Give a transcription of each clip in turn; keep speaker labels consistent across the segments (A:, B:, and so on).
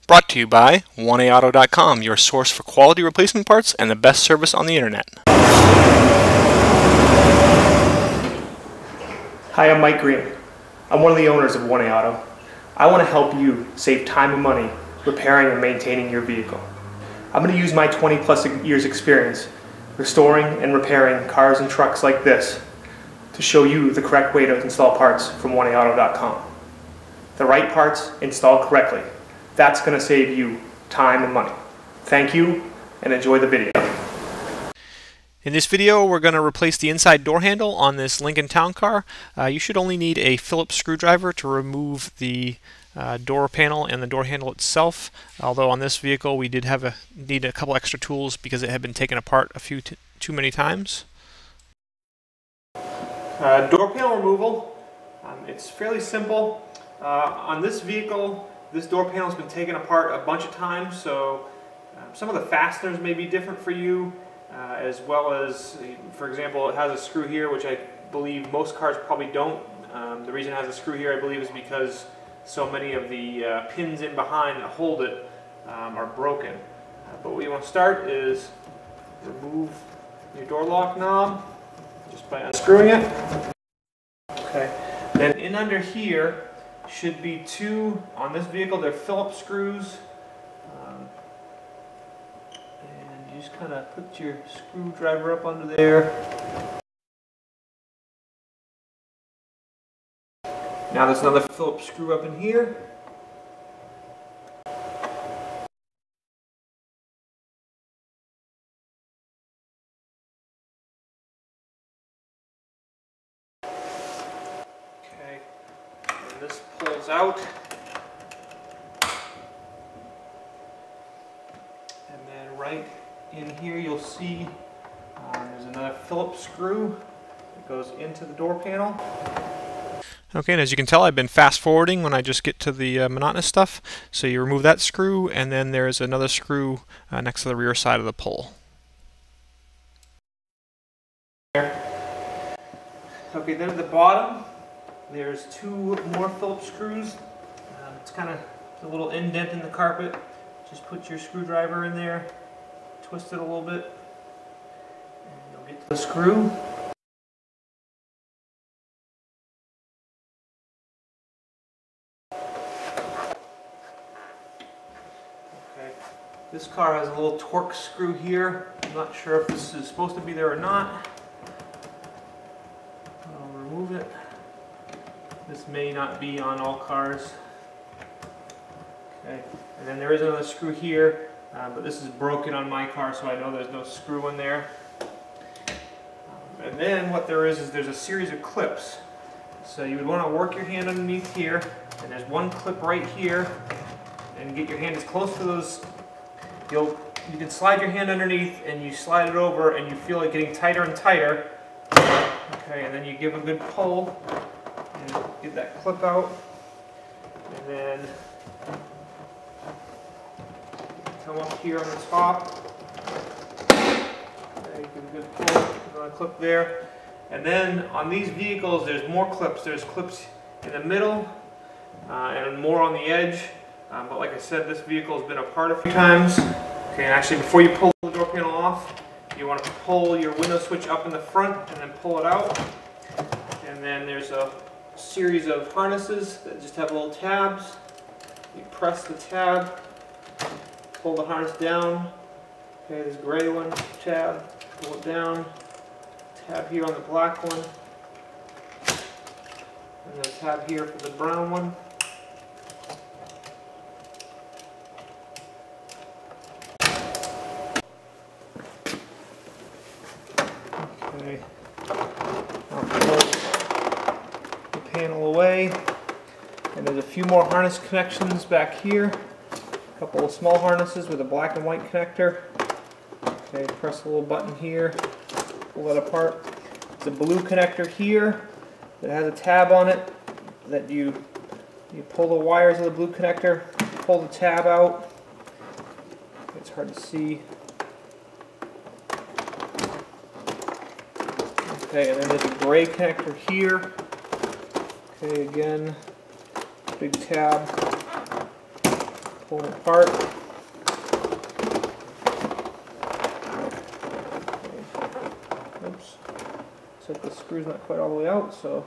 A: Brought to you by 1AAuto.com, your source for quality replacement parts and the best service on the internet.
B: Hi, I'm Mike Green. I'm one of the owners of 1A Auto. I want to help you save time and money repairing and maintaining your vehicle. I'm going to use my 20+ years experience restoring and repairing cars and trucks like this to show you the correct way to install parts from 1AAuto.com. The right parts installed correctly. That's going to save you time and money. Thank you, and enjoy the video.
A: In this video, we're going to replace the inside door handle on this Lincoln Town Car. You should only need a Phillips screwdriver to remove the door panel and the door handle itself, although on this vehicle we did need a couple extra tools because it had been taken apart too many times.
B: Door panel removal, it's fairly simple. On this vehicle, this door panel has been taken apart a bunch of times, so some of the fasteners may be different for you, as well as, for example, it has a screw here, which I believe most cars probably don't. The reason it has a screw here, I believe, is because so many of the pins in behind that hold it are broken. But what you want to start is remove your door lock knob just by unscrewing it. Okay. Then in under here should be two, on this vehicle they're Phillips screws, and you just kind of put your screwdriver up under there. Now there's another Phillips screw up in here. Okay, and this pulls out. And then right in here you'll see there's another Phillips screw that goes into the door panel.
A: Okay, and as you can tell, I've been fast forwarding when I just get to the monotonous stuff. So you remove that screw, and then there's another screw next to the rear side of the pole.
B: Okay, then at the bottom, there's two more Phillips screws. It's kind of a little indent in the carpet. Just put your screwdriver in there, twist it a little bit, and you'll get to the screw. This car has a little Torx screw here. I'm not sure if this is supposed to be there or not. I'll remove it. This may not be on all cars. Okay, and then there is another screw here, but this is broken on my car, so I know there's no screw in there. And then what there is there's a series of clips. So you would want to work your hand underneath here, and there's one clip right here, and get your hand as close to those. You can slide your hand underneath and you slide it over and you feel it getting tighter and tighter. Okay, and then you give a good pull and get that clip out. And then come up here on the top. Okay, give a good pull on a clip there. And then on these vehicles there's more clips. There's clips in the middle and more on the edge. But like I said, this vehicle has been apart a few times. Okay, and actually before you pull the door panel off, you want to pull your window switch up in the front and then pull it out. And then there's a series of harnesses that just have little tabs. You press the tab, pull the harness down. Okay, this gray one, tab, pull it down. Tab here on the black one. And then a tab here for the brown one. Okay. I'll pull the panel away, and there's a few more harness connections back here. A couple of small harnesses with a black and white connector. Okay, press a little button here, pull that apart. There's a blue connector here that has a tab on it that you pull the wires of the blue connector, pull the tab out. It's hard to see. Okay, and then there's a gray connector here. Okay, again, big tab. pull it apart. Oops. Looks like the screw's not quite all the way out, so.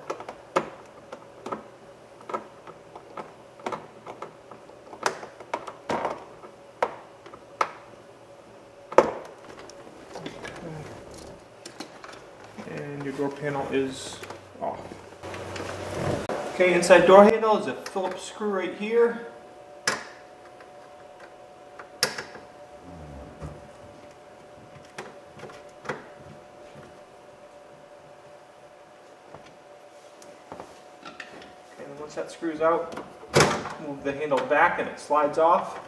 B: And your door panel is off. Okay, inside door handle is a Phillips screw right here. And once that screws out, move the handle back and it slides off.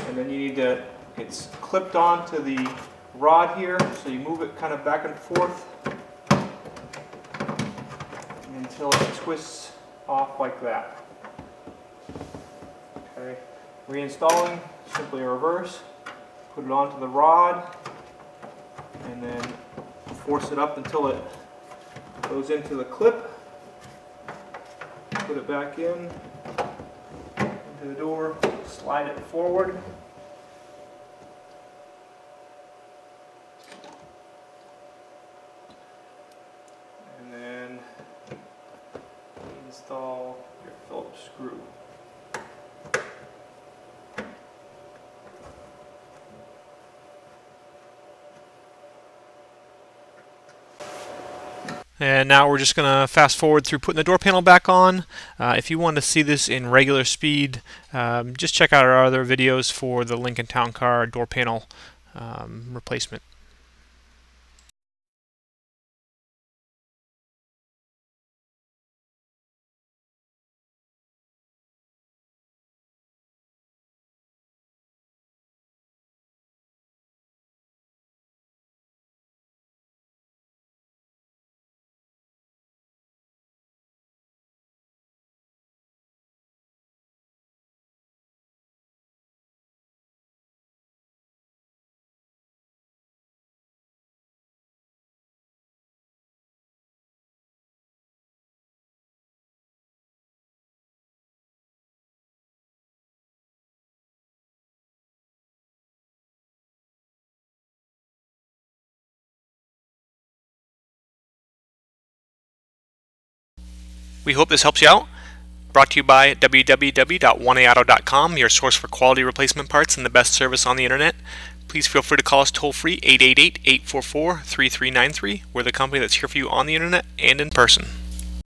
B: And then you need to, it's clipped onto the rod here, so you move it kind of back and forth until it twists off like that. Okay, reinstalling, simply reverse, put it onto the rod, and then force it up until it goes into the clip. Put it back in, into the door, slide it forward. And then install your Phillips screw.
A: And now we're just going to fast forward through putting the door panel back on. If you want to see this in regular speed, just check out our other videos for the Lincoln Town Car door panel replacement. We hope this helps you out. Brought to you by www.1aauto.com, your source for quality replacement parts and the best service on the internet. Please feel free to call us toll-free 888-844-3393. We're the company that's here for you on the internet and in person.